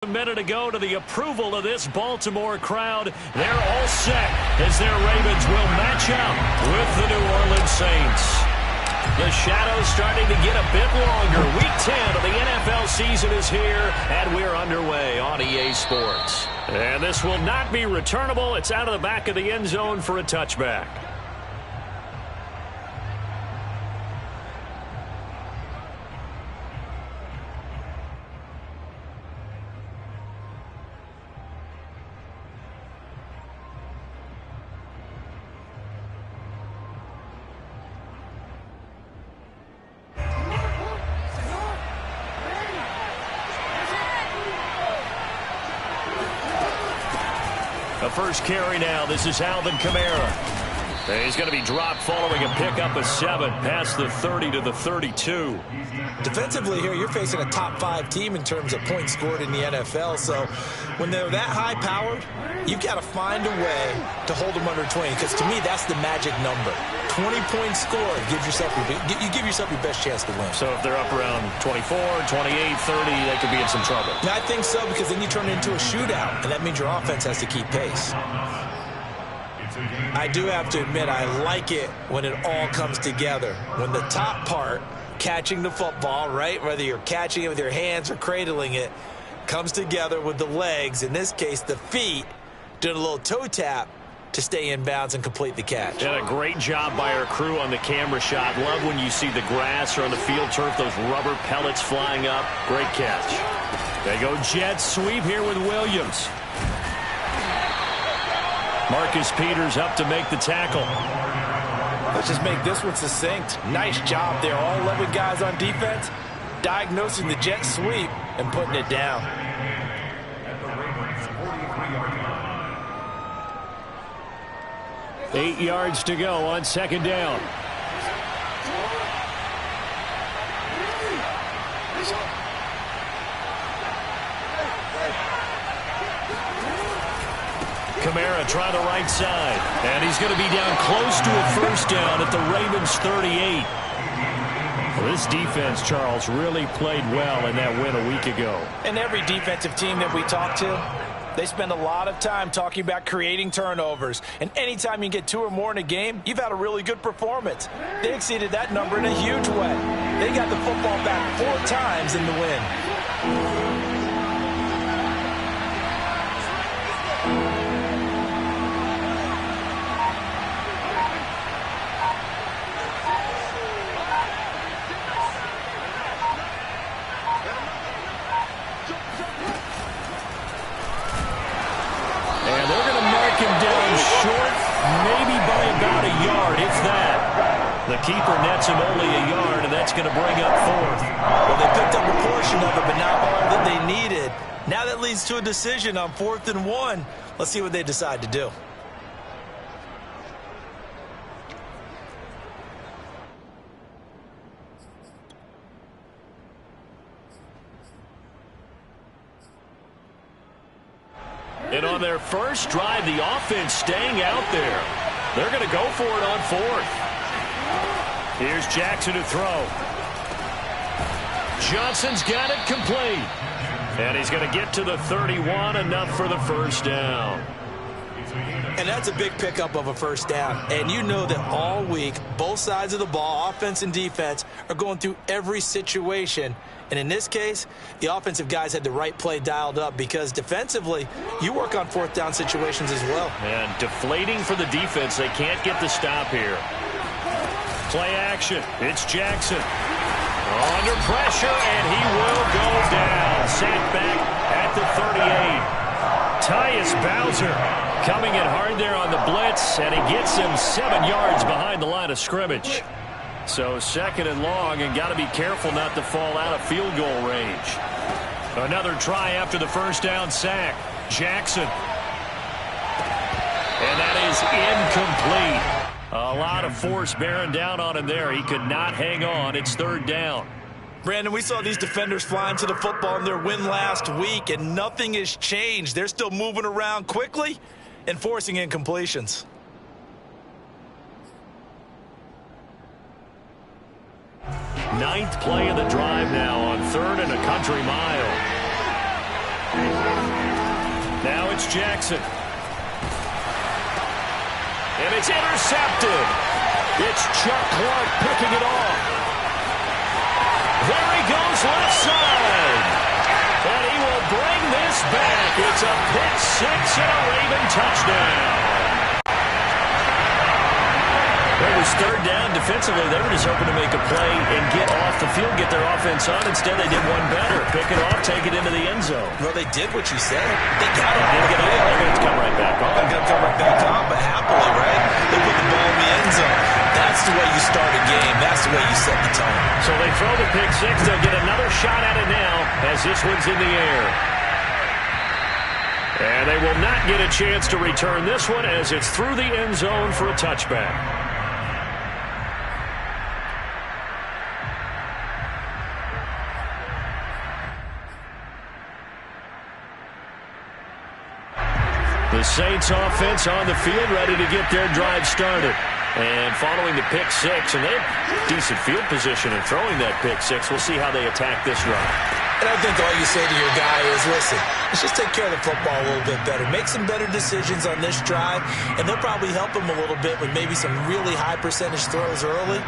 A minute ago to the approval of this Baltimore crowd. They're all set as their Ravens will match up with the New Orleans Saints. The shadow's starting to get a bit longer. Week 10 of the NFL season is here, and we're underway on EA Sports. And this will not be returnable. It's out of the back of the end zone for a touchback. The first carry now. This is Alvin Kamara. He's going to be dropped following a pickup of 7 past the 30 to the 32. Defensively here, you're facing a top 5 team in terms of points scored in the NFL. So when they're that high powered, you've got to find a way to hold them under 20. Because to me, that's the magic number. 20 points scored gives yourself you give yourself your best chance to win. So if they're up around 24, 28, 30, they could be in some trouble. Yeah, I think so, because then you turn it into a shootout, and that means your offense has to keep pace. I do have to admit, I like it when it all comes together. When the top part, catching the football, right, whether you're catching it with your hands or cradling it, comes together with the legs, in this case the feet, doing a little toe tap to stay in bounds and complete the catch. And a great job by our crew on the camera shot. Love when you see the grass or on the field turf, those rubber pellets flying up. Great catch. They go jet sweep here with Williams. Marcus Peters up to make the tackle. Let's just make this one succinct. Nice job there. All 11 guys on defense diagnosing the jet sweep and putting it down. Eight yards to go on second down. Kamara trying the right side. And he's going to be down close to a first down at the Ravens 38. Well, this defense, Charles, really played well in that win a week ago. And every defensive team that we talk to, they spend a lot of time talking about creating turnovers. And anytime you get 2 or more in a game, you've had a really good performance. They exceeded that number in a huge way. They got the football back 4 times in the win. The keeper nets him only a yard, and that's going to bring up 4th. Well, they picked up a portion of it, but not all that they needed. Now that leads to a decision on 4th and 1. Let's see what they decide to do. And on their first drive, the offense staying out there. They're going to go for it on 4th. Here's Jackson to throw. Johnson's got it complete. And he's going to get to the 31, enough for the first down. And that's a big pickup of a first down. And you know that all week, both sides of the ball, offense and defense, are going through every situation. And in this case, the offensive guys had the right play dialed up, because defensively, you work on 4th down situations as well. And deflating for the defense. They can't get the stop here. Play action. It's Jackson. Under pressure, and he will go down. Sacked back at the 38. Tyus Bowser coming in hard there on the blitz, and he gets him 7 yards behind the line of scrimmage. So 2nd and long, and got to be careful not to fall out of field goal range. Another try after the first down sack. Jackson. And that is incomplete. A lot of force bearing down on him there. He could not hang on. It's 3rd down. Brandon, we saw these defenders flying to the football in their win last week, and nothing has changed. They're still moving around quickly and forcing incompletions. 9th play of the drive now on 3rd and a country mile. it's Jackson. And it's intercepted. It's Chuck Clark picking it off. There he goes left side. And he will bring this back. It's a pick six and a Raven touchdown. It was third down. Defensively, they were just hoping to make a play and get off the field, get their offense on. Instead, they did one better. Pick it off, take it into the end zone. Well, they did what you said. They got it. They're going to come right back on. They're going to come right back on, but happily, right? They put the ball in the end zone. That's the way you start a game. That's the way you set the tone. So they throw the pick six. They'll get another shot at it now as this one's in the air. And they will not get a chance to return this one as it's through the end zone for a touchback. The Saints offense on the field ready to get their drive started. And following the pick six, and they have decent field position in throwing that pick six. We'll see how they attack this drive. And I think all you say to your guy is, listen, let's just take care of the football a little bit better. Make some better decisions on this drive, and they'll probably help him a little bit with maybe some really high percentage throws early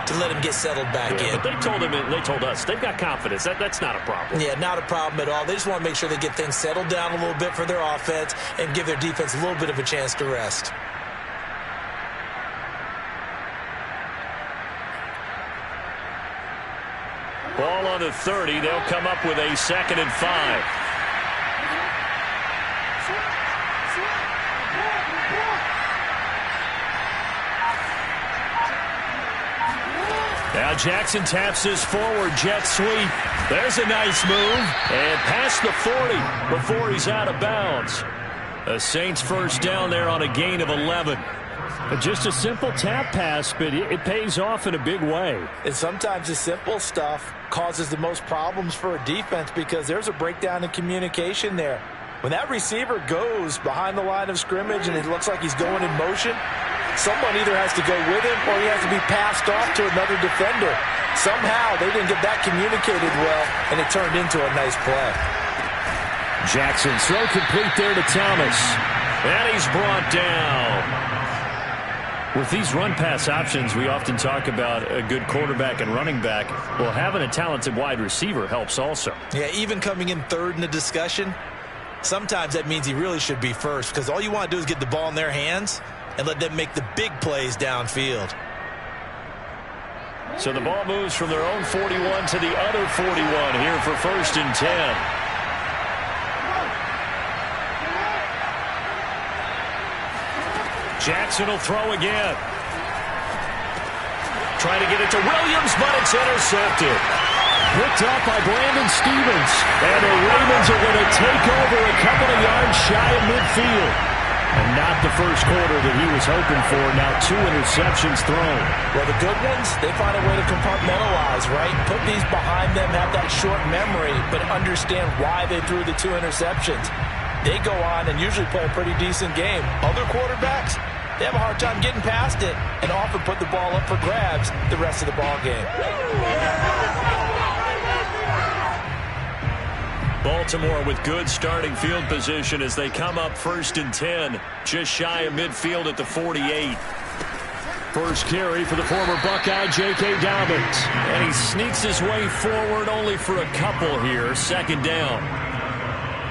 to let him get settled back in. But they told him, they told us, they've got confidence. That's not a problem. Yeah, not a problem at all. They just want to make sure they get things settled down a little bit for their offense and give their defense a little bit of a chance to rest. Ball on the 30. They'll come up with a 2nd and 5. Now Jackson taps his forward jet sweep. There's a nice move. And past the 40 before he's out of bounds. The Saints first down there on a gain of 11. Just a simple tap pass, but it pays off in a big way. And sometimes the simple stuff causes the most problems for a defense because there's a breakdown in communication there. When that receiver goes behind the line of scrimmage and it looks like he's going in motion, someone either has to go with him or he has to be passed off to another defender. Somehow they didn't get that communicated well, and it turned into a nice play. Jackson throw complete there to Thomas. And he's brought down. With these run-pass options, we often talk about a good quarterback and running back. Well, having a talented wide receiver helps also. Yeah, even coming in third in the discussion, sometimes that means he really should be first because all you want to do is get the ball in their hands and let them make the big plays downfield. So the ball moves from their own 41 to the other 41 here for 1st and 10. Jackson will throw again. Trying to get it to Williams, but it's intercepted. Picked off by Brandon Stephens. And the Ravens are going to take over a couple of yards shy of midfield. And not the first quarter that he was hoping for. Now 2 interceptions thrown. Well, the good ones, they find a way to compartmentalize, right? Put these behind them, have that short memory, but understand why they threw the 2 interceptions. They go on and usually play a pretty decent game. Other quarterbacks, they have a hard time getting past it and often put the ball up for grabs the rest of the ball game. Baltimore with good starting field position as they come up 1st and 10, just shy of midfield at the 48. First carry for the former Buckeye, J.K. Dobbins. And he sneaks his way forward only for a couple here, 2nd down.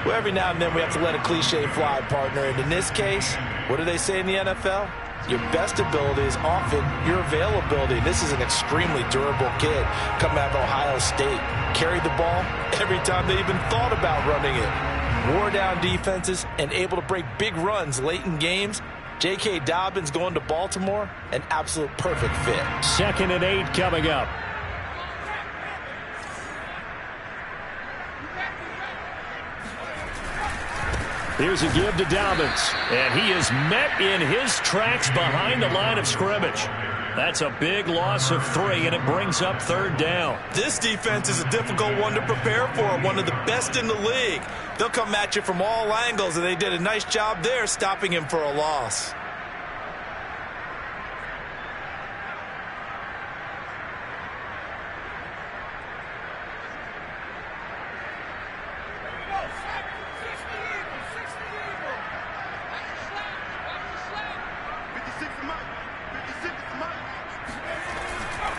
Well, every now and then we have to let a cliche fly, partner. And in this case, what do they say in the NFL? Your best ability is often your availability. This is an extremely durable kid coming out of Ohio State. Carried the ball every time they even thought about running it. Wore down defenses and able to break big runs late in games. J.K. Dobbins going to Baltimore, an absolute perfect fit. 2nd and 8 coming up. Here's a give to Dobbins, and he is met in his tracks behind the line of scrimmage. That's a big loss of 3, and it brings up 3rd down. This defense is a difficult one to prepare for, one of the best in the league. They'll come at you from all angles, and they did a nice job there stopping him for a loss.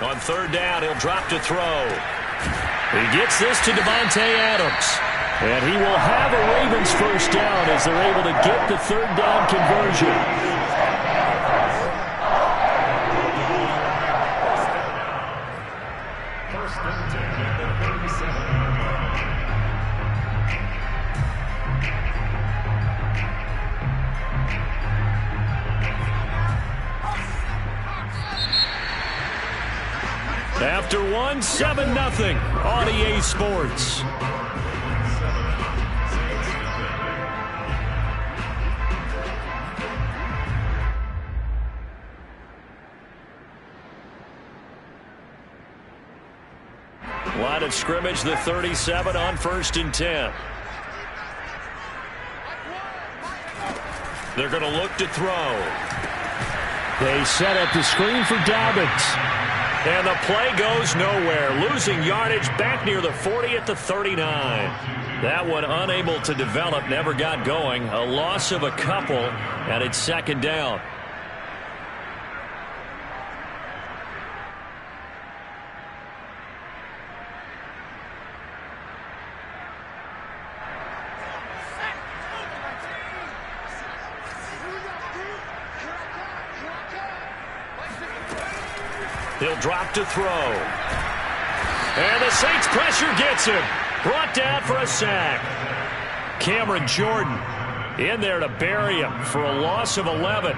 On third down, he'll drop to throw. He gets this to Davante Adams. And he will have a Ravens first down as they're able to get the third down conversion. After one, 7-0 on EA Sports. Line of scrimmage, the 37 on 1st and 10. They're going to look to throw. They set up the screen for Dobbins. And the play goes nowhere. Losing yardage back near the 40 at the 39. That one unable to develop, never got going. A loss of a couple, and it's 2nd down. He'll drop to throw. And the Saints pressure gets him. Brought down for a sack. Cameron Jordan in there to bury him for a loss of 11.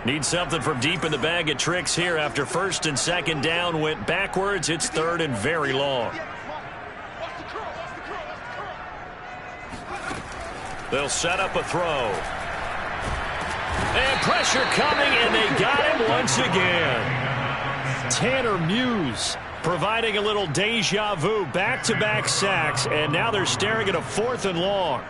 Need something from deep in the bag of tricks here after 1st and 2nd down went backwards. It's 3rd and very long. They'll set up a throw. And pressure coming, and they got him once again. Tanner Muse providing a little deja vu. Back-to-back sacks, and now they're staring at a 4th and long.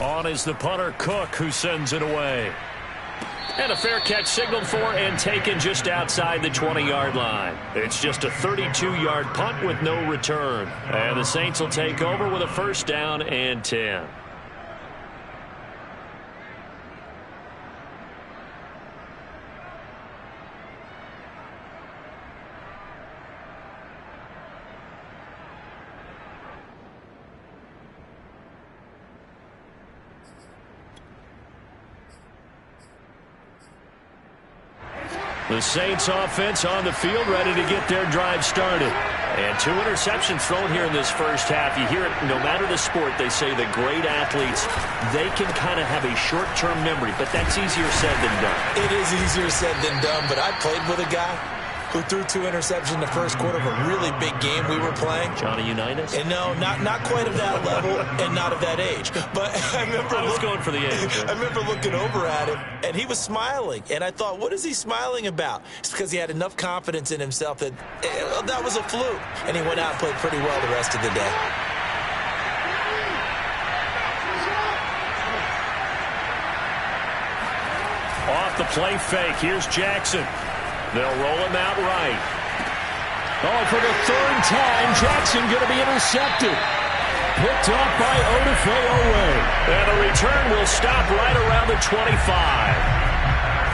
On is the punter, Cook, who sends it away. And a fair catch signaled for and taken just outside the 20-yard line. It's just a 32-yard punt with no return. And the Saints will take over with a 1st down and 10. The Saints offense on the field, ready to get their drive started. And 2 interceptions thrown here in this first half. You hear it, no matter the sport, they say the great athletes, they can kind of have a short-term memory, but that's easier said than done. It is easier said than done, but I played with a guy who threw 2 interceptions in the first quarter of a really big game we were playing. Johnny Unitas? And no, not quite of that level and not of that age. But I was going for the age. I remember looking over at him, and he was smiling. And I thought, what is he smiling about? It's because he had enough confidence in himself that that was a fluke. And he went out and played pretty well the rest of the day. Off the play fake, here's Jackson. They'll roll him out right. Oh, for the 3rd time, Jackson going to be intercepted. Picked up by Odafe-Oweh. And the return will stop right around the 25.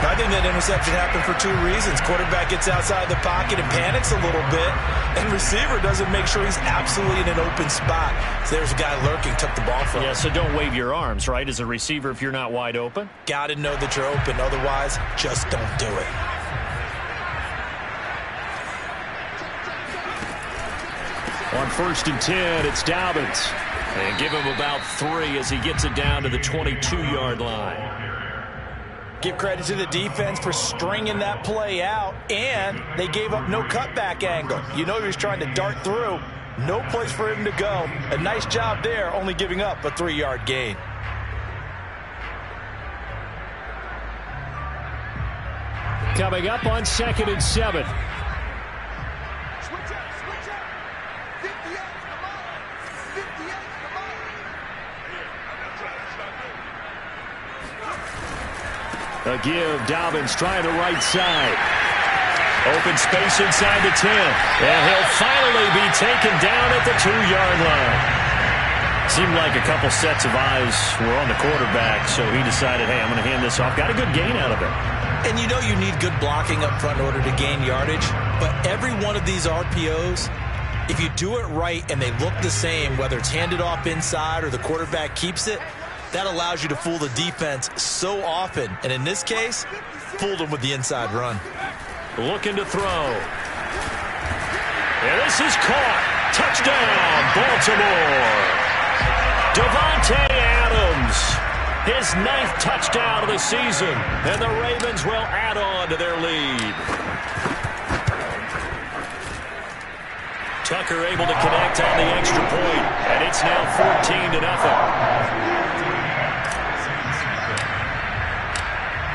I think that interception happened for 2 reasons. Quarterback gets outside the pocket and panics a little bit, and receiver doesn't make sure he's absolutely in an open spot. So there's a guy lurking, took the ball from him. Yeah, so don't wave your arms, right, as a receiver if you're not wide open? Got to know that you're open. Otherwise, just don't do it. On 1st and 10, it's Dobbins. And give him about 3 as he gets it down to the 22-yard line. Give credit to the defense for stringing that play out, and they gave up no cutback angle. You know he was trying to dart through. No place for him to go. A nice job there, only giving up a 3-yard gain. Coming up on 2nd and 7. A give. Dobbins trying the right side. Open space inside the 10. And he'll finally be taken down at the 2-yard line. Seemed like a couple sets of eyes were on the quarterback, so he decided, hey, I'm going to hand this off. Got a good gain out of it. And you know you need good blocking up front in order to gain yardage. But every one of these RPOs, if you do it right and they look the same, whether it's handed off inside or the quarterback keeps it, that allows you to fool the defense so often. And in this case, fooled them with the inside run. Looking to throw. And this is caught. Touchdown, Baltimore. Davante Adams, his 9th touchdown of the season, and the Ravens will add on to their lead. Tucker able to connect on the extra point, and it's now 14-0.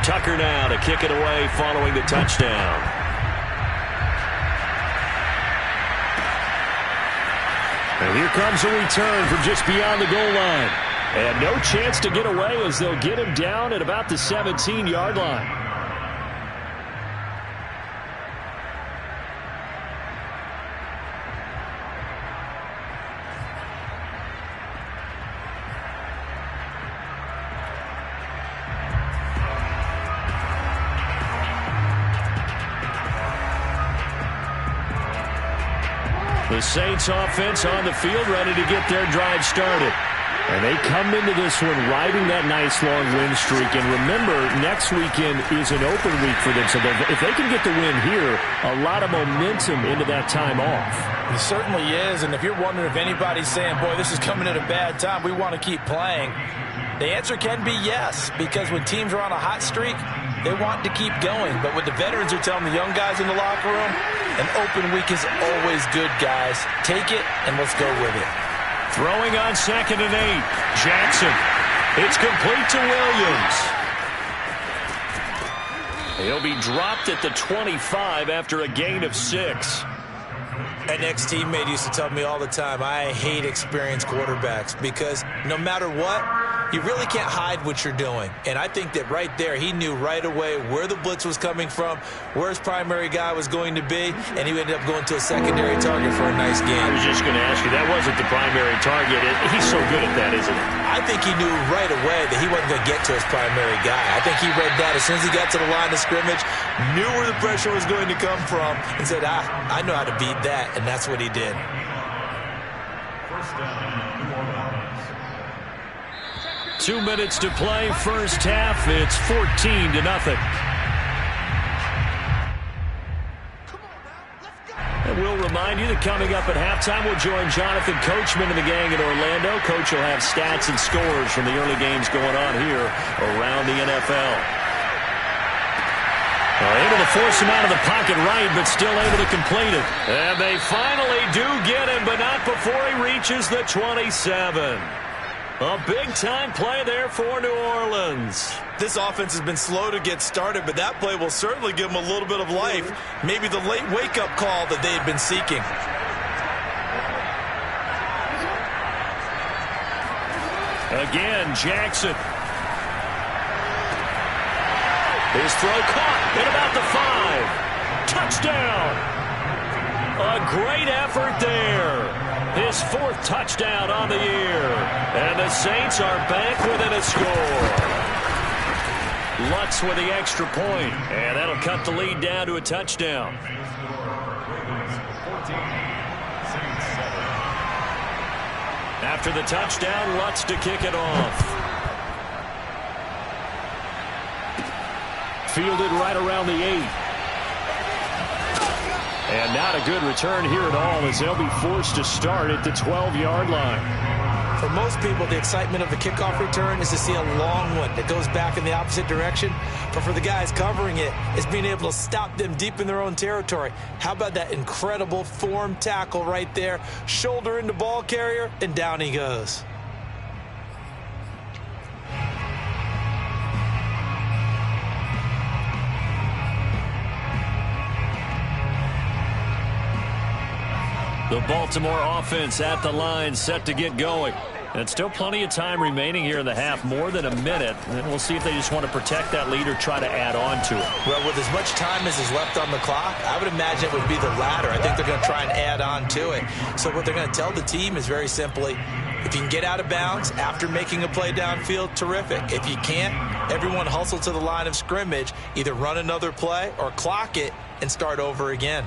Tucker now to kick it away following the touchdown. And here comes a return from just beyond the goal line. And no chance to get away as they'll get him down at about the 17-yard line. The Saints offense on the field ready to get their drive started. And they come into this one riding that nice long win streak. And remember, next weekend is an open week for them. So if they can get the win here, a lot of momentum into that time off. It certainly is. And if you're wondering if anybody's saying, boy, this is coming at a bad time, we want to keep playing, the answer can be yes. Because when teams are on a hot streak, they want to keep going. But what the veterans are telling the young guys in the locker room, an open week is always good, guys. Take it, and let's go with it. Throwing on 2nd and 8. Jackson. It's complete to Williams. He'll be dropped at the 25 after a gain of 6. An ex-teammate used to tell me all the time, I hate experienced quarterbacks because no matter what, you really can't hide what you're doing. And I think that right there, he knew right away where the blitz was coming from, where his primary guy was going to be, and he ended up going to a secondary target for a nice game. I was just going to ask you, that wasn't the primary target. He's so good at that, isn't he? I think he knew right away that he wasn't going to get to his primary guy. I think he read that as soon as he got to the line of scrimmage, knew where the pressure was going to come from, and said, I know how to beat that, and that's what he did. First down, New Orleans. 2 minutes to play, first half. It's 14-0. And we'll remind you that coming up at halftime, we'll join Jonathan Coachman and the gang in Orlando. Coach will have stats and scores from the early games going on here around the NFL. Able to force him out of the pocket right, but still able to complete it. And they finally do get him, but not before he reaches the 27. A big-time play there for New Orleans. This offense has been slow to get started, but that play will certainly give them a little bit of life. Maybe the late wake-up call that they had been seeking. Again, Jackson. His throw caught at about the 5. Touchdown. A great effort there. His 4th touchdown on the year. And the Saints are back within a score. Lutz with the extra point. And that'll cut the lead down to a touchdown. After the touchdown, Lutz to kick it off. Fielded right around the 8. And not a good return here at all as they'll be forced to start at the 12-yard line. For most people, the excitement of a kickoff return is to see a long one that goes back in the opposite direction. But for the guys covering it, it's being able to stop them deep in their own territory. How about that incredible form tackle right there? Shoulder into ball carrier, and down he goes. The Baltimore offense at the line, set to get going. And still plenty of time remaining here in the half, more than a minute. And we'll see if they just want to protect that lead or try to add on to it. Well, with as much time as is left on the clock, I would imagine it would be the latter. I think they're going to try and add on to it. So what they're going to tell the team is very simply, if you can get out of bounds after making a play downfield, terrific. If you can't, everyone hustle to the line of scrimmage, either run another play or clock it and start over again.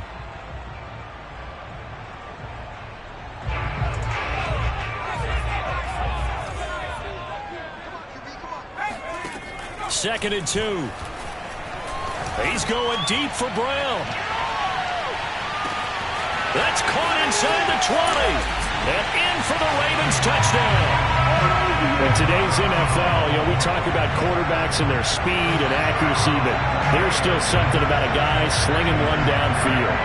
Second and 2. He's going deep for Brown. That's caught inside the 20. And in for the Ravens touchdown. In today's NFL, we talk about quarterbacks and their speed and accuracy, but there's still something about a guy slinging one downfield.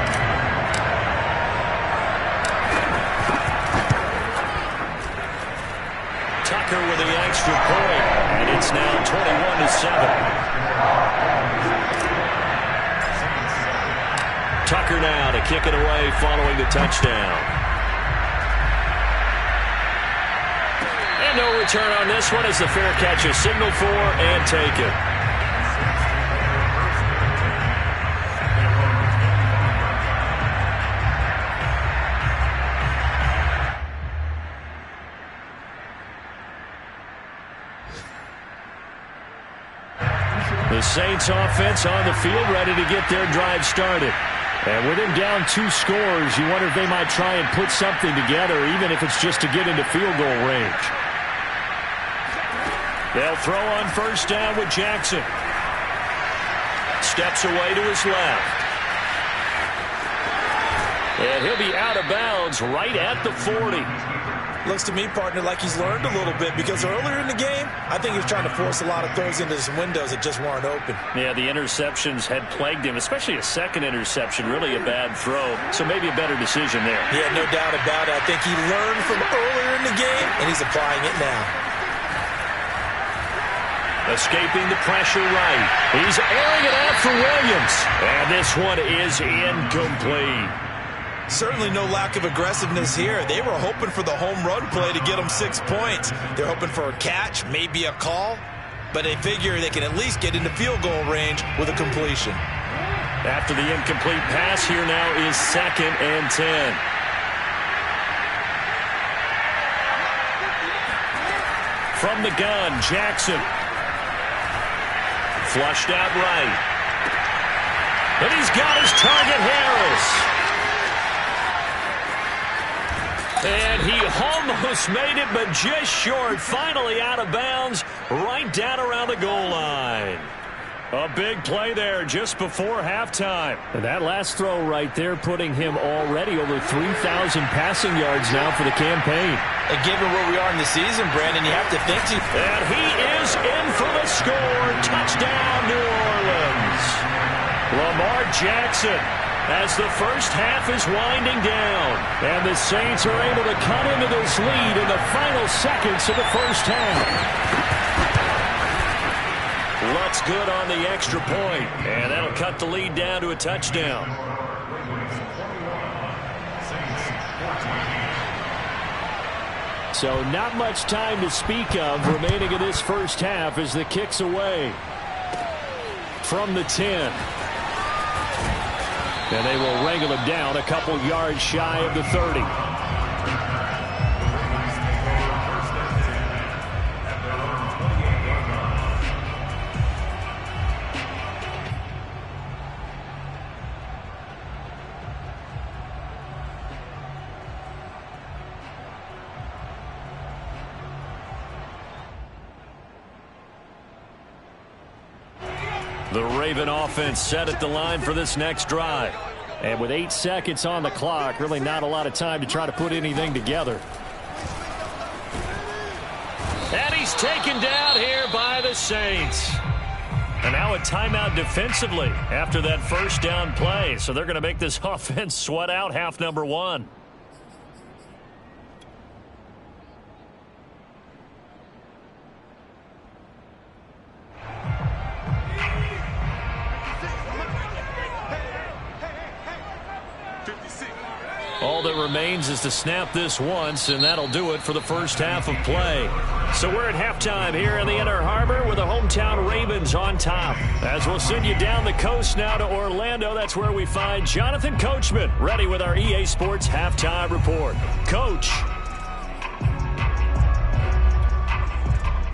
Tucker with the extra point, and it's now 21-7. Tucker now to kick it away following the touchdown. And no return on this one as the fair catch is signaled for and taken. The Saints offense on the field, ready to get their drive started. And with him down 2 scores, you wonder if they might try and put something together, even if it's just to get into field goal range. They'll throw on first down with Jackson. Steps away to his left. And he'll be out of bounds right at the 40. Looks to me, partner, like he's learned a little bit, because earlier in the game, I think he was trying to force a lot of throws into some windows that just weren't open. Yeah, the interceptions had plagued him, especially a second interception, really a bad throw. So maybe a better decision there. Yeah, no doubt about it. I think he learned from earlier in the game, and he's applying it now. Escaping the pressure right. He's airing it out for Williams. And this one is incomplete. Certainly no lack of aggressiveness here. They were hoping for the home run play to get them 6 points. They're hoping for a catch, maybe a call, but they figure they can at least get into field goal range with a completion. After the incomplete pass, here now is 2nd and 10. From the gun, Jackson. Flushed out right. And he's got his target, Harris. And he almost made it, but just short. Finally out of bounds, right down around the goal line. A big play there just before halftime. And that last throw right there putting him already over 3,000 passing yards now for the campaign. And given where we are in the season, Brandon, you have to think to... And he is in for the score. Touchdown, New Orleans. Lamar Jackson, as the first half is winding down. And the Saints are able to cut into this lead in the final seconds of the first half. Looks good on the extra point. And that'll cut the lead down to a touchdown. So not much time to speak of remaining in this first half as the kick's away from the 10. And they will wrangle him down a couple yards shy of the 30. The Raven offense set at the line for this next drive. And with 8 seconds on the clock, really not a lot of time to try to put anything together. And he's taken down here by the Saints. And now a timeout defensively after that first down play. So they're going to make this offense sweat out half number 1. All that remains is to snap this once, and that'll do it for the first half of play. So we're at halftime here in the Inner Harbor with the hometown Ravens on top. As we'll send you down the coast now to Orlando, that's where we find Jonathan Coachman, ready with our EA Sports Halftime Report. Coach.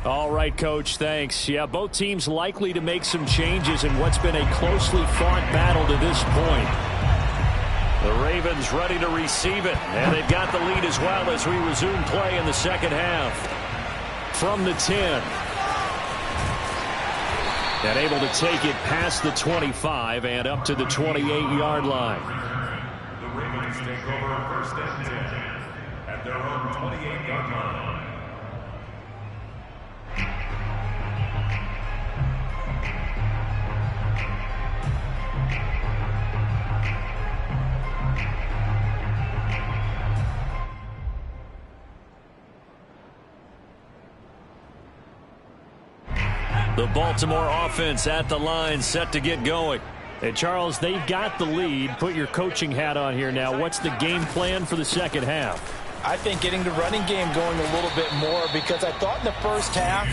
All right, Coach, thanks. Yeah, both teams likely to make some changes in what's been a closely fought battle to this point. The Ravens ready to receive it, and they've got the lead as well as we resume play in the second half. From the 10. And able to take it past the 25 and up to the 28-yard line. The Ravens take over first and 10 at their own 28-yard line. The Baltimore offense at the line, set to get going. Hey, Charles, they've got the lead. Put your coaching hat on here now. What's the game plan for the second half? I think getting the running game going a little bit more, because I thought in the first half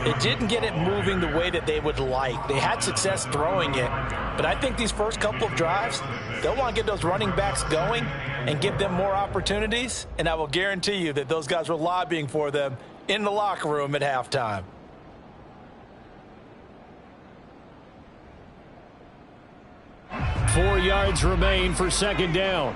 it didn't get it moving the way that they would like. They had success throwing it, but I think these first couple of drives, they'll want to get those running backs going and give them more opportunities, and I will guarantee you that those guys were lobbying for them in the locker room at halftime. Four yards remain for second down.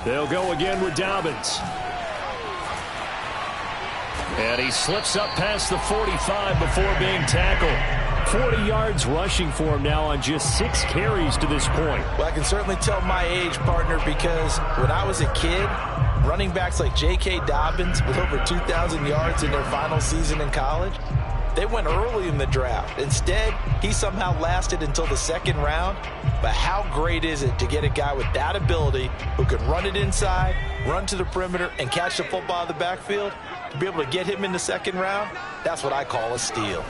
They'll go again with Dobbins. And he slips up past the 45 before being tackled. 40 yards rushing for him now on just 6 carries to this point. Well, I can certainly tell my age, partner, because when I was a kid, running backs like J.K. Dobbins with over 2,000 yards in their final season in college, they went early in the draft. Instead, he somehow lasted until the second round. But how great is it to get a guy with that ability who can run it inside, run to the perimeter, and catch the football in the backfield? To be able to get him in the second round, that's what I call a steal.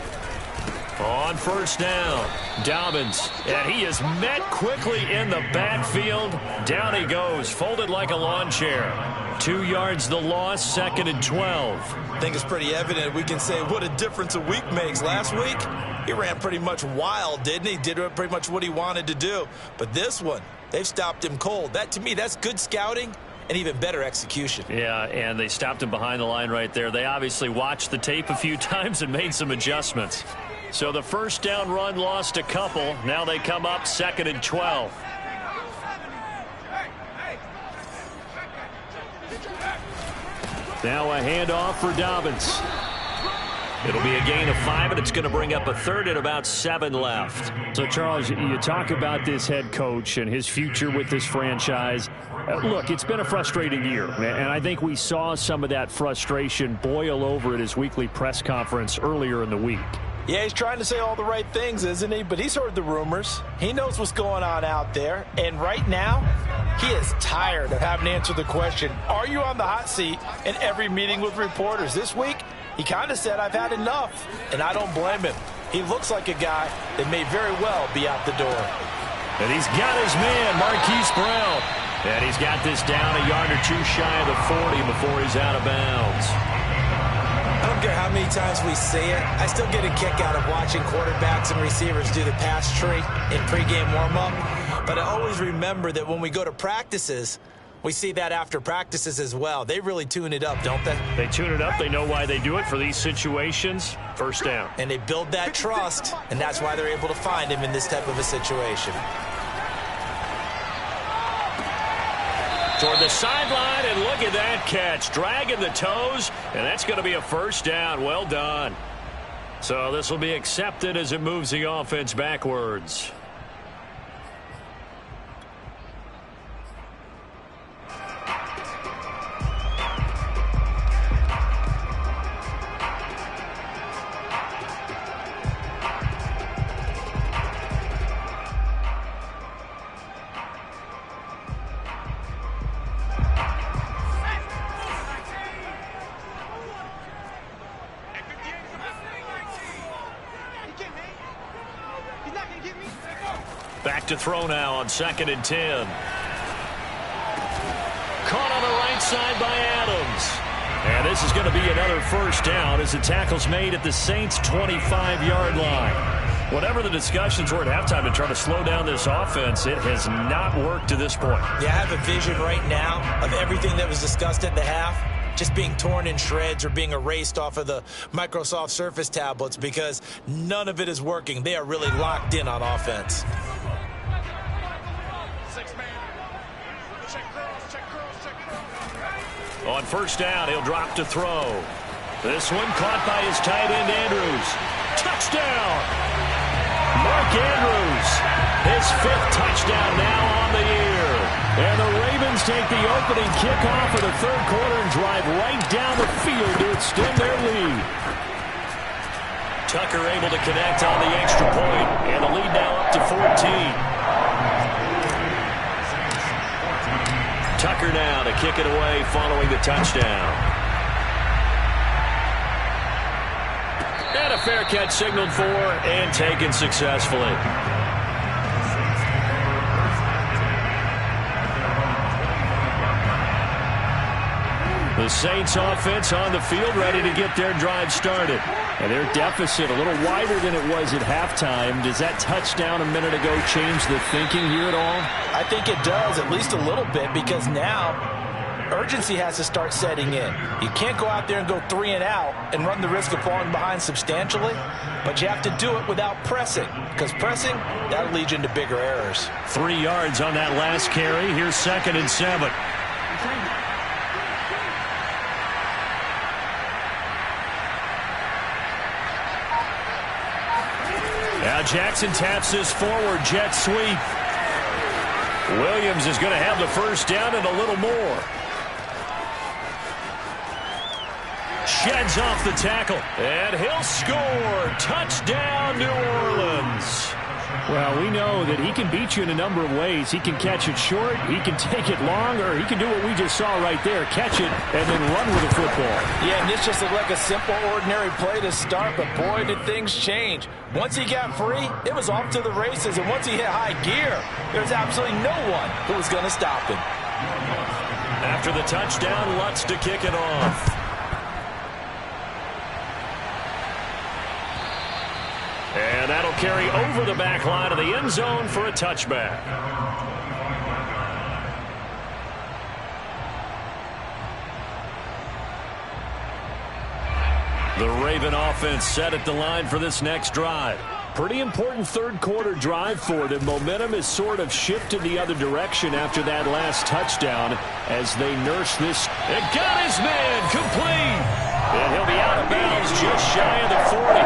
On first down, Dobbins, and he is met quickly in the backfield. Down he goes, folded like a lawn chair. 2 yards the loss, second and 12. I think it's pretty evident we can say what a difference a week makes. Last week, he ran pretty much wild, didn't he? Did pretty much what he wanted to do. But this one, they've stopped him cold. That, to me, that's good scouting and even better execution. Yeah, and they stopped him behind the line right there. They obviously watched the tape a few times and made some adjustments. So the first down run lost a couple. Now they come up second and 12. Now a handoff for Dobbins. It'll be a gain of 5, and it's going to bring up a third and about 7 left. So, Charles, you talk about this head coach and his future with this franchise. Look, it's been a frustrating year, and I think we saw some of that frustration boil over at his weekly press conference earlier in the week. Yeah, he's trying to say all the right things, isn't he? But he's heard the rumors. He knows what's going on out there. And right now, he is tired of having to answer the question, are you on the hot seat in every meeting with reporters? This week, he kind of said, I've had enough. And I don't blame him. He looks like a guy that may very well be out the door. And he's got his man, Marquise Brown. And he's got this down a yard or two shy of the 40 before he's out of bounds. I don't care how many times we say it, I still get a kick out of watching quarterbacks and receivers do the pass tree in pregame warm-up. But I always remember that when we go to practices, we see that after practices as well. They really tune it up, don't they? They tune it up. They know why they do it for these situations. First down. And they build that trust, and that's why they're able to find him in this type of a situation. Toward the sideline, and look at that catch. Dragging the toes, and that's going to be a first down. Well done. So this will be accepted as it moves the offense backwards. back to throw now on 2nd and 10. Caught on the right side by Adams. And this is going to be another first down as the tackle's made at the Saints' 25-yard line. Whatever the discussions were at halftime to try to slow down this offense, it has not worked to this point. Yeah, I have a vision right now of everything that was discussed at the half just being torn in shreds or being erased off of the Microsoft Surface tablets because none of it is working. They are really locked in on offense. On first down, he'll drop to throw. This one caught by his tight end, Andrews. Touchdown! Mark Andrews, his 5th touchdown now on the year. And the Ravens take the opening kickoff of the 3rd quarter and drive right down the field to extend their lead. Tucker able to connect on the extra point, and the lead now up to 14. Tucker now to kick it away following the touchdown. And a fair catch signaled for and taken successfully. The Saints offense on the field ready to get their drive started. And their deficit a little wider than it was at halftime. Does that touchdown a minute ago change the thinking here at all? I think it does, at least a little bit, because now urgency has to start setting in. You can't go out there and go 3 and out and run the risk of falling behind substantially, but you have to do it without pressing, because pressing, that'll lead you into bigger errors. 3 yards on that last carry. Here's 2nd and 7. Now Jackson taps this forward jet sweep. Williams is going to have the first down and a little more. Sheds off the tackle, and he'll score. Touchdown, New Orleans. Well, we know that he can beat you in a number of ways. He can catch it short, he can take it long, or he can do what we just saw right there, catch it and then run with the football. Yeah, and this just looked like a simple, ordinary play to start, but boy, did things change. Once he got free, it was off to the races, and once he hit high gear, there's absolutely no one who was going to stop him. After the touchdown, Lutz to kick it off. And that'll carry over the back line of the end zone for a touchback. The Raven offense set at the line for this next drive. Pretty important 3rd quarter drive for them. Momentum has sort of shifted the other direction after that last touchdown as they nurse this. And got his man complete. And he'll be out of bounds just shy of the 40.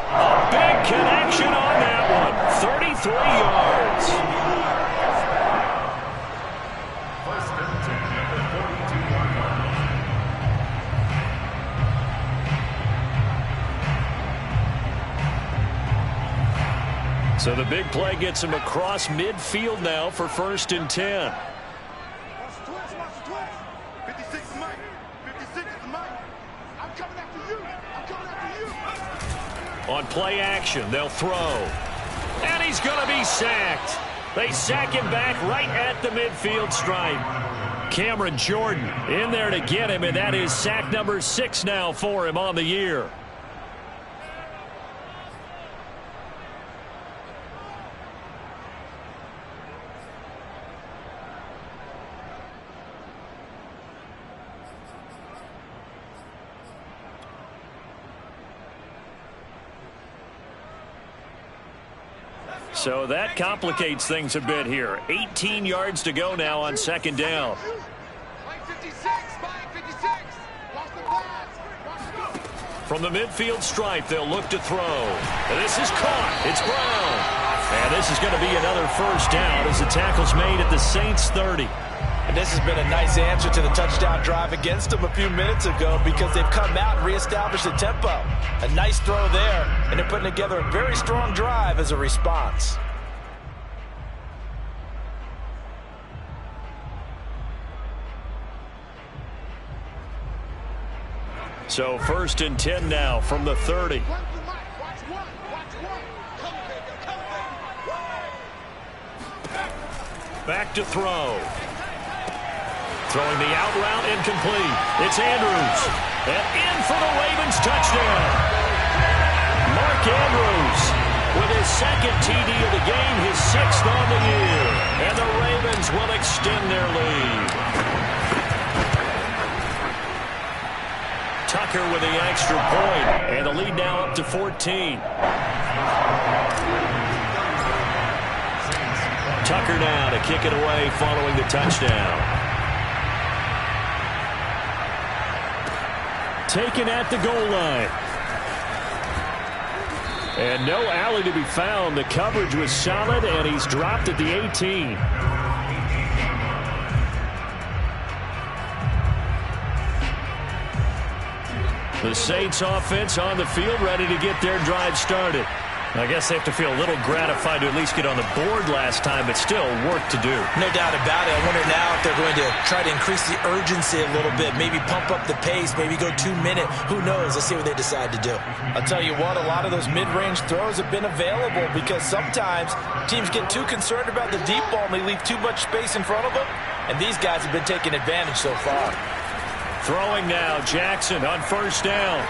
A big connection on that one. 33 yards. First and 10 at the 42-yard line. So the big play gets him across midfield now for 1st and 10. Watch the twist. 56 is Mike. 56 is Mike. I'm coming after you. On play action, they'll throw. And he's going to be sacked. They sack him back right at the midfield stripe. Cameron Jordan in there to get him, and that is sack number 6 now for him on the year. So that complicates things a bit here. 18 yards to go now on 2nd down. From the midfield stripe, they'll look to throw. And this is caught. It's Brown. And this is going to be another first down as the tackle's made at the Saints 30. And this has been a nice answer to the touchdown drive against them a few minutes ago because they've come out and reestablished the tempo. A nice throw there, and they're putting together a very strong drive as a response. So 1st and 10 now from the 30. Back to throw. Throwing the out route, incomplete. It's Andrews. And in for the Ravens touchdown. Mark Andrews with his second TD of the game, his 6th on the year. And the Ravens will extend their lead. Tucker with the extra point. And the lead now up to 14. Tucker now to kick it away following the touchdown. Taken at the goal line. And no alley to be found. The coverage was solid, and he's dropped at the 18. The Saints offense on the field, ready to get their drive started. I guess they have to feel a little gratified to at least get on the board last time, but still work to do. No doubt about it. I wonder now if they're going to try to increase the urgency a little bit, maybe pump up the pace, maybe go 2-minute. Who knows? Let's see what they decide to do. I'll tell you what, a lot of those mid-range throws have been available because sometimes teams get too concerned about the deep ball and they leave too much space in front of them, and these guys have been taking advantage so far. Throwing now, Jackson on first down.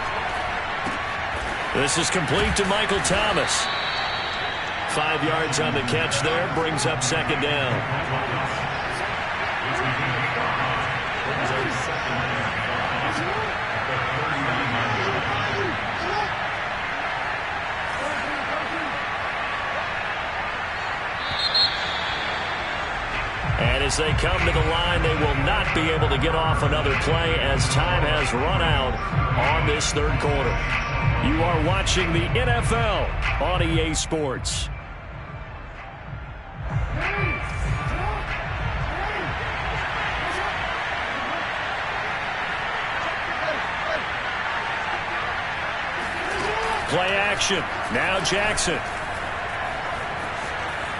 This is complete to Michael Thomas. 5 yards on the catch there, brings up second down. And as they come to the line, they will not be able to get off another play as time has run out on this third quarter. You are watching the NFL on EA Sports. Play action. Now Jackson.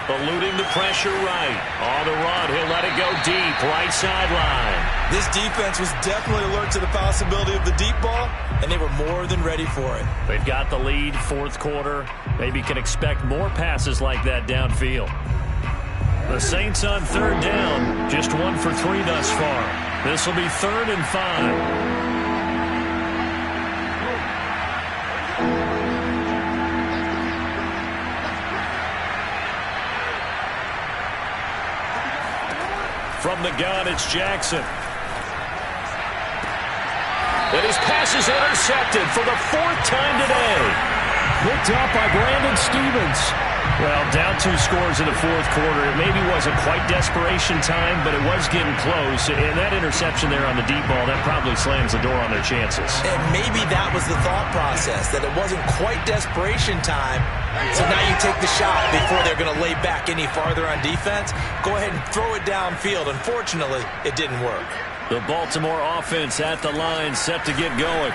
Eluding the pressure right. On the run, he'll let it go deep. Right sideline. This defense was definitely alert to the possibility of the deep ball, and they were more than ready for it. They've got the lead, fourth quarter. Maybe can expect more passes like that downfield. The Saints on third down, just 1 for 3 thus far. This will be 3rd and 5. From the gun, it's Jackson. And his pass is intercepted for the 4th time today. Picked up by Brandon Stephens. Well, down 2 scores in the fourth quarter. It maybe wasn't quite desperation time, but it was getting close. And that interception there on the deep ball, that probably slams the door on their chances. And maybe that was the thought process, that it wasn't quite desperation time. So now you take the shot before they're going to lay back any farther on defense. Go ahead and throw it downfield. Unfortunately, it didn't work. The Baltimore offense at the line, set to get going.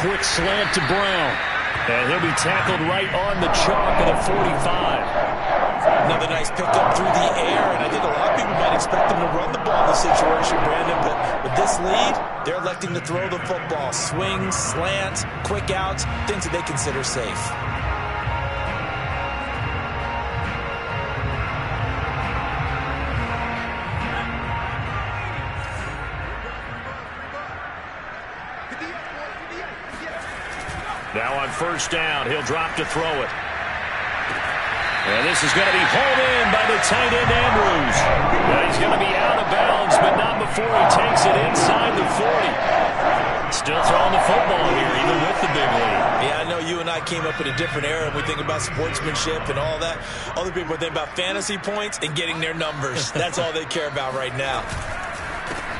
Quick slant to Brown. And he'll be tackled right on the chalk of the 45. Another nice pickup through the air, and I think a lot of people might expect them to run the ball in this situation, Brandon, but with this lead, they're electing to throw the football. Swings, slants, quick outs, things that they consider safe. Now on first down, he'll drop to throw it. And this is going to be hauled in by the tight end, Andrews. Now he's going to be out of bounds, but not before he takes it inside the 40. Still throwing the football here, even with the big lead. Yeah, I know you and I came up in a different era, and we think about sportsmanship and all that. Other people think about fantasy points and getting their numbers. That's all they care about right now.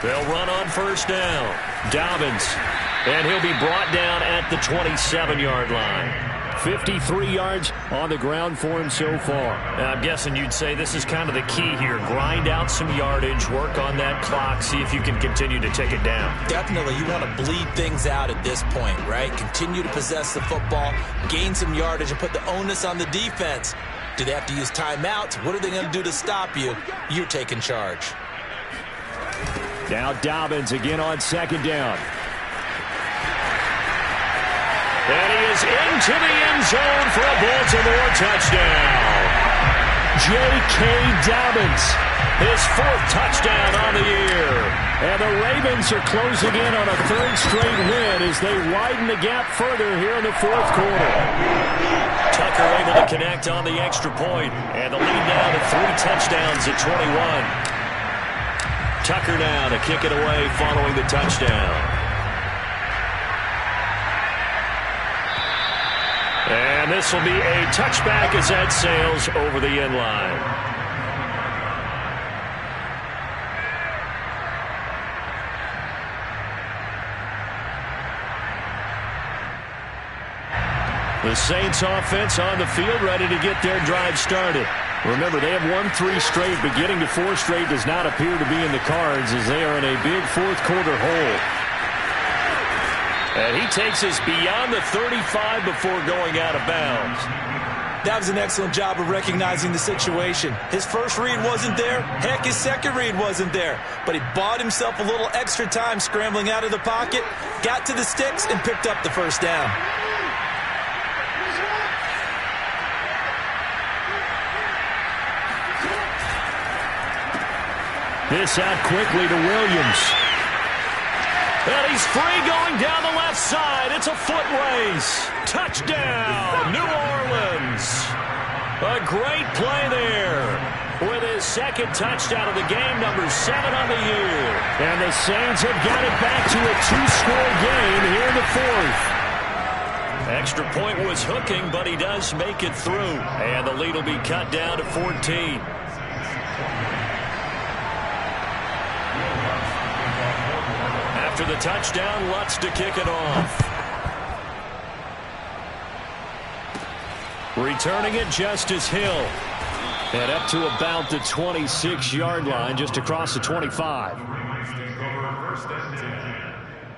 They'll run on first down. Dobbins. And he'll be brought down at the 27-yard line. 53 yards on the ground for him so far. And I'm guessing you'd say this is kind of the key here. Grind out some yardage, work on that clock, see if you can continue to take it down. Definitely. You want to bleed things out at this point, right? Continue to possess the football, gain some yardage, and put the onus on the defense. Do they have to use timeouts? What are they going to do to stop you? You're taking charge. Now Dobbins again on second down. And he is into the end zone for a Baltimore touchdown. J.K. Dobbins, his 4th touchdown on the year. And the Ravens are closing in on a 3rd straight win as they widen the gap further here in the 4th quarter. Tucker able to connect on the extra point, and the lead now to 3 touchdowns at 21. Tucker now to kick it away following the touchdown. And this will be a touchback as that sails over the end line. The Saints offense on the field ready to get their drive started. Remember, they have won 3 straight, but getting to 4 straight does not appear to be in the cards as they are in a big 4th quarter hole. And he takes us beyond the 35 before going out of bounds. That was an excellent job of recognizing the situation. His first read wasn't there. Heck, his second read wasn't there. But he bought himself a little extra time scrambling out of the pocket, got to the sticks, and picked up the first down. This out quickly to Williams. And he's free going down the left side. It's a foot race. Touchdown, New Orleans. A great play there with his 2nd touchdown of the game, number 7 on the year. And the Saints have got it back to a 2-score game here in the 4th. Extra point was hooking, but he does make it through. And the lead will be cut down to 14. After the touchdown, Lutz to kick it off. Returning it, Justice Hill. And up to about the 26-yard line, just across the 25. Take over 1st and 10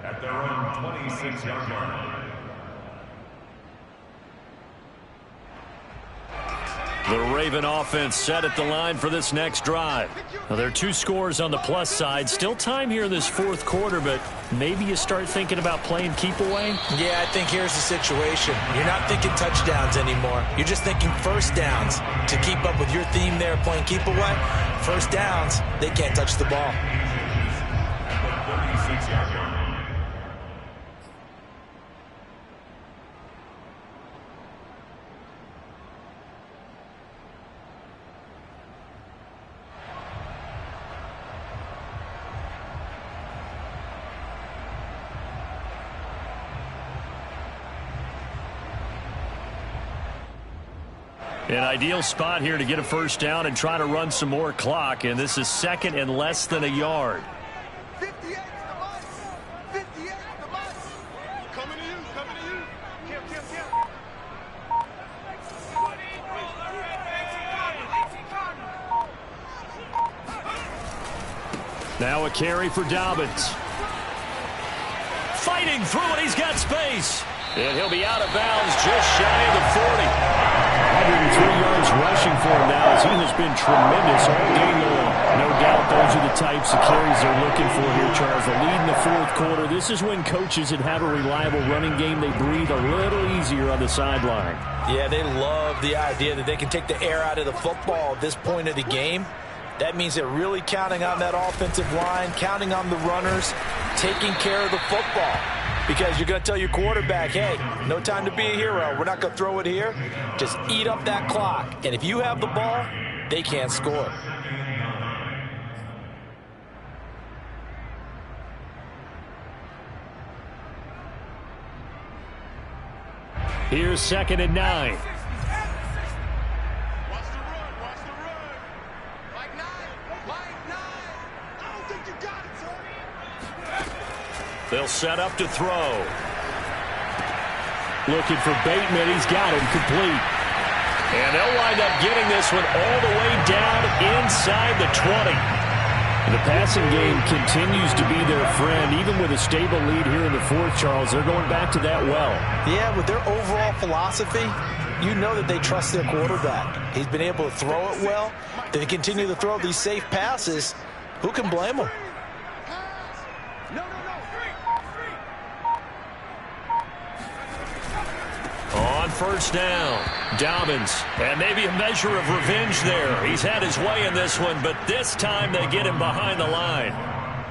at their own 26-yard line. The Raven offense set at the line for this next drive. Now, there are 2 scores on the plus side. Still time here in this 4th quarter, but maybe you start thinking about playing keep away? Yeah, I think here's the situation. You're not thinking touchdowns anymore. You're just thinking first downs. To keep up with your theme there, playing keep away, first downs, they can't touch the ball. An ideal spot here to get a first down and try to run some more clock, and this is 2nd and less than a yard. 58 to the mic. 58 to the mic. Coming to you, coming to you. Kim. Now a carry for Dobbins. Fighting through it, he's got space. And he'll be out of bounds just shy of the 40. 103 yards rushing for him now as he has been tremendous all game long. No doubt those are the types of carries they're looking for here, Charles. The lead in the 4th quarter. This is when coaches that have a reliable running game, they breathe a little easier on the sideline. Yeah, they love the idea that they can take the air out of the football at this point of the game. That means they're really counting on that offensive line, counting on the runners, taking care of the football. Because you're going to tell your quarterback, hey, no time to be a hero. We're not going to throw it here. Just eat up that clock. And if you have the ball, they can't score. Here's 2nd and 9. Watch the run. Mike 9. I don't think you got it, sir. They'll set up to throw. Looking for Bateman. He's got him complete. And they'll wind up getting this one all the way down inside the 20. The passing game continues to be their friend. Even with a stable lead here in the 4th, Charles, they're going back to that well. Yeah, with their overall philosophy, you know that they trust their quarterback. He's been able to throw it well. They continue to throw these safe passes. Who can blame them? first down. Dobbins, and maybe a measure of revenge there. He's had his way in this one, but this time they get him behind the line.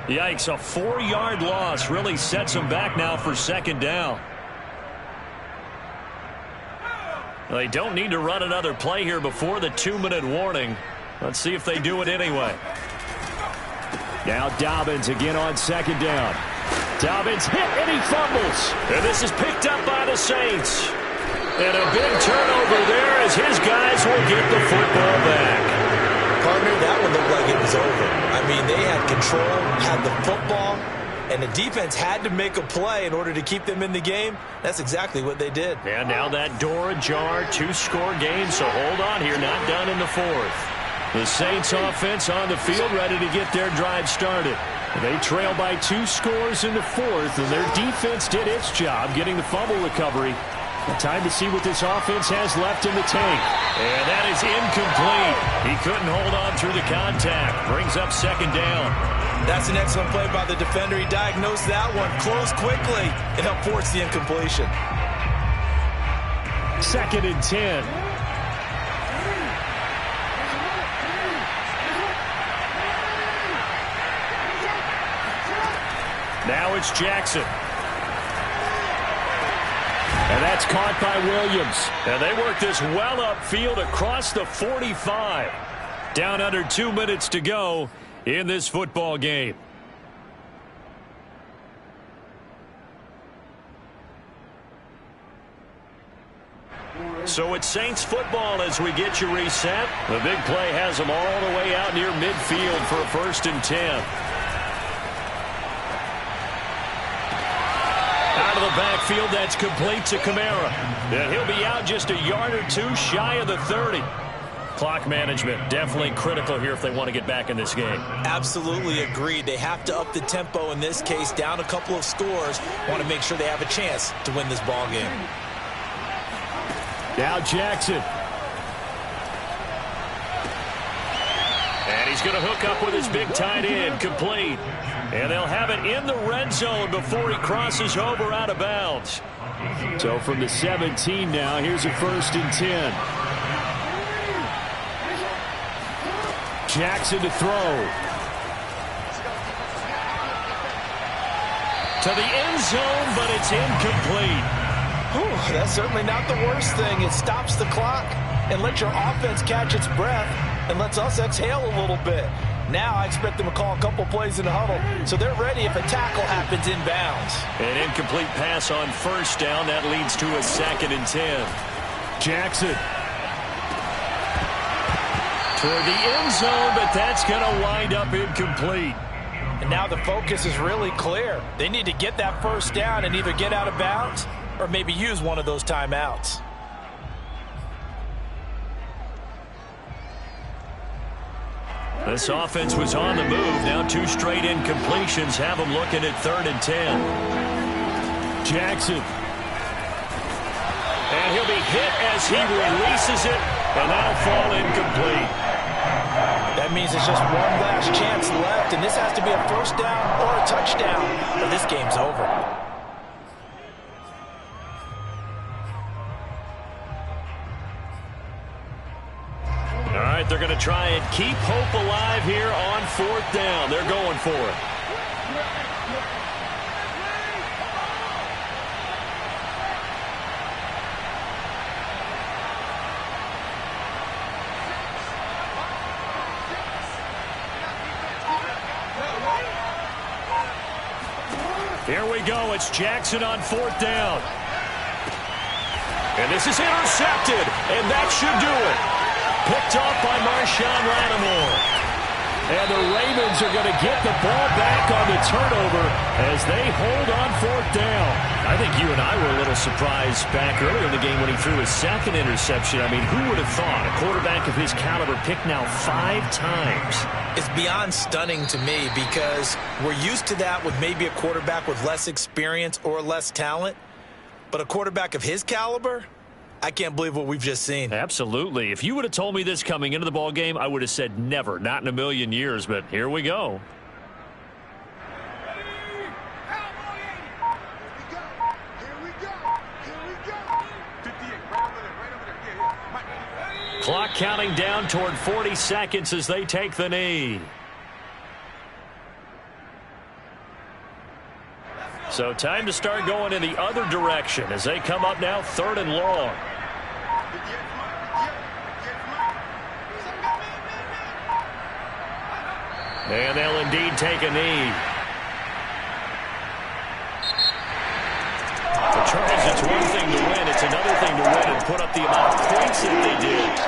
Yikes, a 4-yard loss really sets him back now for second down. They don't need to run another play here before the 2-minute warning. Let's see if they do it anyway. Now Dobbins again on second down. Dobbins hit and he fumbles. And this is picked up by the Saints. And a big turnover there as his guys will get the football back. Partner, that one looked like it was over. I mean, they had control, had the football, and the defense had to make a play in order to keep them in the game. That's exactly what they did. And now that door ajar, 2-score game, so hold on here, not done in the fourth. The Saints offense on the field ready to get their drive started. They trail by 2 scores in the fourth, and their defense did its job getting the fumble recovery. Time to see what this offense has left in the tank. And that is incomplete. He couldn't hold on through the contact. Brings up second down. That's an excellent play by the defender. He diagnosed that one, closed quickly, and helped force the incompletion. Second and 10. Now it's Jackson. And that's caught by Williams. And they work this well upfield across the 45. Down under 2 minutes to go in this football game. So it's Saints football as we get you reset. The big play has them all the way out near midfield for a 1st and 10. Out of the backfield, that's complete to Kamara. And he'll be out just a yard or 2 shy of the 30. Clock management definitely critical here if they want to get back in this game. Absolutely agreed. They have to up the tempo in this case, down a couple of scores. Want to make sure they have a chance to win this ball game. Now Jackson. And he's going to hook up with his big tight end, complete. And they'll have it in the red zone before he crosses over out of bounds. So from the 17 now, here's a 1st and 10. Jackson to throw. To the end zone, but it's incomplete. Whew, that's certainly not the worst thing. It stops the clock and lets your offense catch its breath and lets us exhale a little bit. Now I expect them to call a couple plays in the huddle, so they're ready if a tackle happens inbounds. An incomplete pass on 1st down. That leads to a 2nd and 10. Jackson. Toward the end zone, but that's going to wind up incomplete. And now the focus is really clear. They need to get that 1st down and either get out of bounds or maybe use one of those timeouts. This offense was on the move. Now 2 straight incompletions have them looking at 3rd and 10. Jackson. And he'll be hit as he releases it, and that'll fall incomplete. That means it's just one last chance left, and this has to be a 1st down or a touchdown, or this game's over. All right, they're going to try and keep hope alive here on 4th down. They're going for it. Here we go. It's Jackson on 4th down. And this is intercepted, and that should do it. Picked off by Marshawn Lattimore. And the Ravens are going to get the ball back on the turnover as they hold on 4th down. I think you and I were a little surprised back earlier in the game when he threw his 2nd interception. I mean, who would have thought a quarterback of his caliber picked now 5 times? It's beyond stunning to me because we're used to that with maybe a quarterback with less experience or less talent. But a quarterback of his caliber, I can't believe what we've just seen. Absolutely. If you would have told me this coming into the ball game, I would have said never, not in a million years. But here we go. Here we go. 58 round. Clock counting down toward 40 seconds as they take the knee. So time to start going in the other direction as they come up now 3rd and long. And they'll indeed take a knee. The Chargers, it's one thing to win. It's another thing to win and put up the amount of points that they did.